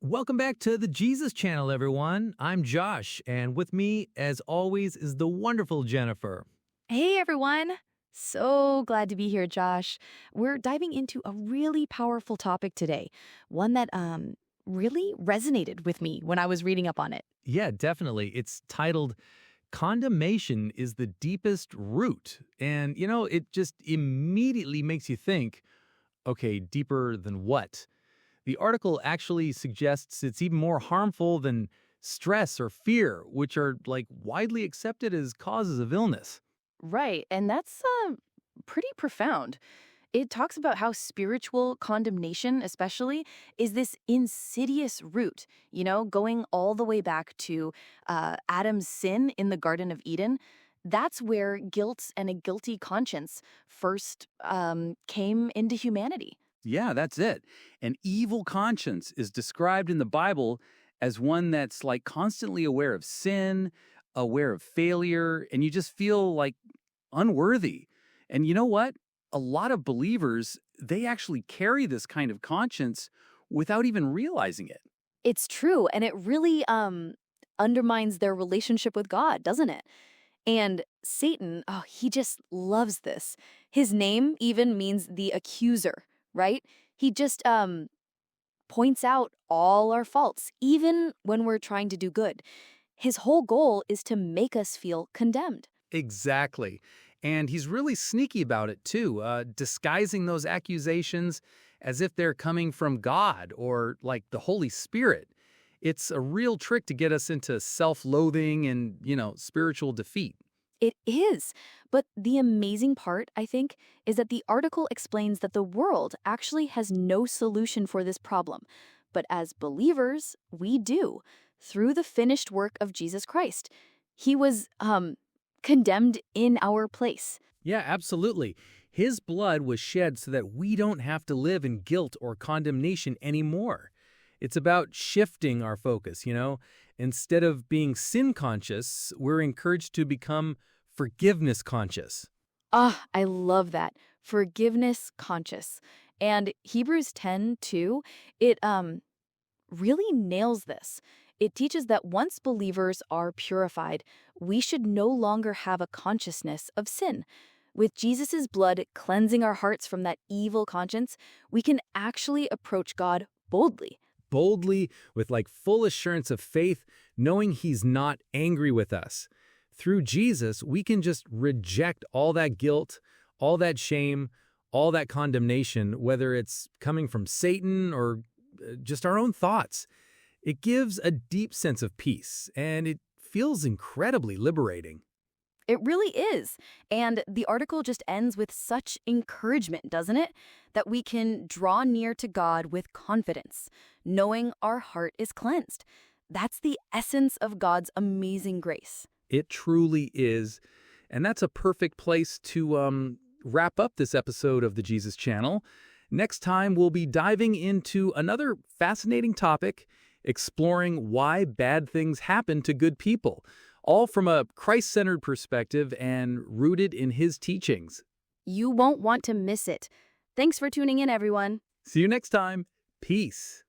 Welcome back to the Jesus Channel, everyone. I'm Josh, and with me, as always, is the wonderful Jennifer. Hey everyone! So glad to be here, Josh. We're diving into a really powerful topic today, one that really resonated with me when I was reading up on it. Yeah, definitely. It's titled Condemnation is the Deepest Root. And, it just immediately makes you think, okay, deeper than what? The article actually suggests it's even more harmful than stress or fear, which are like widely accepted as causes of illness. Right, and that's pretty profound. It talks about how spiritual condemnation, especially, is this insidious root, going all the way back to Adam's sin in the Garden of Eden. That's where guilt and a guilty conscience first came into humanity. Yeah, that's it. An evil conscience is described in the Bible as one that's like constantly aware of sin, aware of failure, and you just feel like unworthy. And you know what? A lot of believers, they actually carry this kind of conscience without even realizing it. It's true, and it really undermines their relationship with God, doesn't it? And Satan, oh, he just loves this. His name even means the accuser, right? He just points out all our faults, even when we're trying to do good. His whole goal is to make us feel condemned. Exactly. And he's really sneaky about it, too, disguising those accusations as if they're coming from God or like the Holy Spirit. It's a real trick to get us into self-loathing and, spiritual defeat. It is. But the amazing part, I think, is that the article explains that the world actually has no solution for this problem. But as believers, we do, through the finished work of Jesus Christ. He was condemned in our place. Yeah, absolutely. His blood was shed so that we don't have to live in guilt or condemnation anymore. It's about shifting our focus. Instead of being sin conscious, we're encouraged to become forgiveness conscious. Ah, I love that. Forgiveness conscious. And Hebrews 10:2, it really nails this. It teaches that once believers are purified, we should no longer have a consciousness of sin. With Jesus' blood cleansing our hearts from that evil conscience, we can actually approach God boldly. Boldly, with like full assurance of faith, knowing he's not angry with us. Through Jesus, we can just reject all that guilt, all that shame, all that condemnation, whether it's coming from Satan or just our own thoughts. It gives a deep sense of peace, and it feels incredibly liberating. It really is. And the article just ends with such encouragement, doesn't it? That we can draw near to God with confidence, knowing our heart is cleansed. That's the essence of God's amazing grace. It truly is. And that's a perfect place to wrap up this episode of the Jesus Channel. Next time, we'll be diving into another fascinating topic, exploring why bad things happen to good people, all from a Christ-centered perspective and rooted in his teachings. You won't want to miss it. Thanks for tuning in, everyone. See you next time. Peace.